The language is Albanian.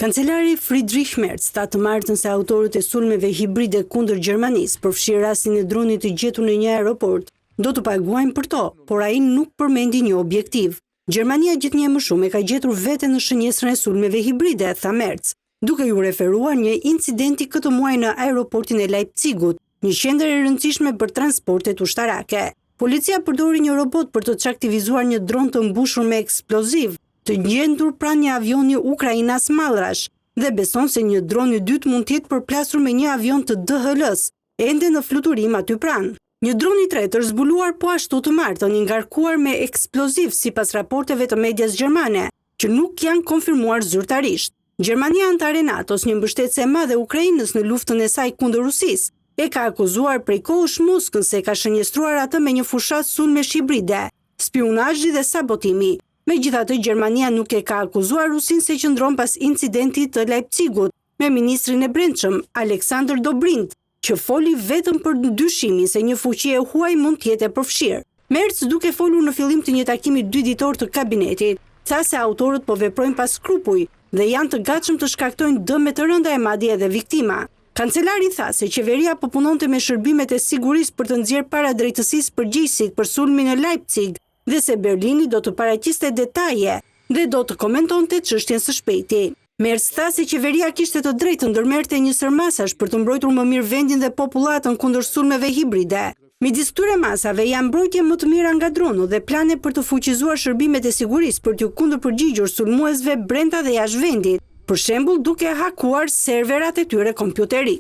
Kancelari Friedrich Merz tha të martën se autorët e sulmeve hibride kundër Gjermanisë përfshi rastin e dronit të gjetur në një aeroport do të paguajnë për to, por ai nuk përmendi një objektiv. Gjermania gjithnjë më shumë e ka gjetur veten në shënjesën e sulmeve hibride, tha Merz, duke ju referuar një incidenti këtë muaj në aeroportin e Leipzigut, një qendër e rëndësishme për transportet ushtarake. Policia përdori një robot për të çaktivizuar një dron të mbushur me eksploziv, të gjendur pranë një avioni ukrainas Mallrash, dhe beson se një dron i dytë mund të jetë përplasur me një avion të DHL-s, ende në fluturim aty pranë. Një dron i tretë është zbuluar po ashtu të martën, i ngarkuar me eksploziv sipas raporteve të medias gjermane, që nuk janë konfirmuar zyrtarisht. Gjermania antare NATO-s, një mbështetëse e madhe e Ukrainës në luftën e saj kundër Rusisë, e ka akuzuar prej kohësh Moskën se ka shënjestruar atë me një fushat sulmesh hibride, spionazhi dhe sabotimi. Megjithatë, Gjermania nuk e ka akuzuar Rusinë se qëndron pas incidentit të Leipzigut me ministrin e brendshëm, Aleksandr Dobrindt, që foli vetëm për dyshimin se një fuqi e huaj mund të jetë e përfshirë. Merz, duke folur në fillim të një takimi 2 ditor të kabinetit, tha se autorët po veprojnë pa skrupuj dhe janë të gatshëm të shkaktojnë dëme të rënda e madje edhe viktima. Kancelari tha se qeveria po punonte me shërbimet e sigurisë për të nxjerrë para drejtësisë përgjegjësit për sulmin në Leipzig dhe se Berlini do të paraqiste detaje dhe do të komentonte çështjen së shpejti. Merz tha se qeveria kishte të drejtë të ndërmerrte një sërmasash për të mbrojtur më mirë vendin dhe popullatën kundër sulmeve hibride. Midis këtyre masave janë mbrojtje më të mira nga dronu dhe plane për të fuqizuar shërbimet e sigurisë për t'u kundërpërgjigjur sulmuesve brenda dhe jashtë vendit, për shembull duke hakuar serverat e tyre kompjuteri.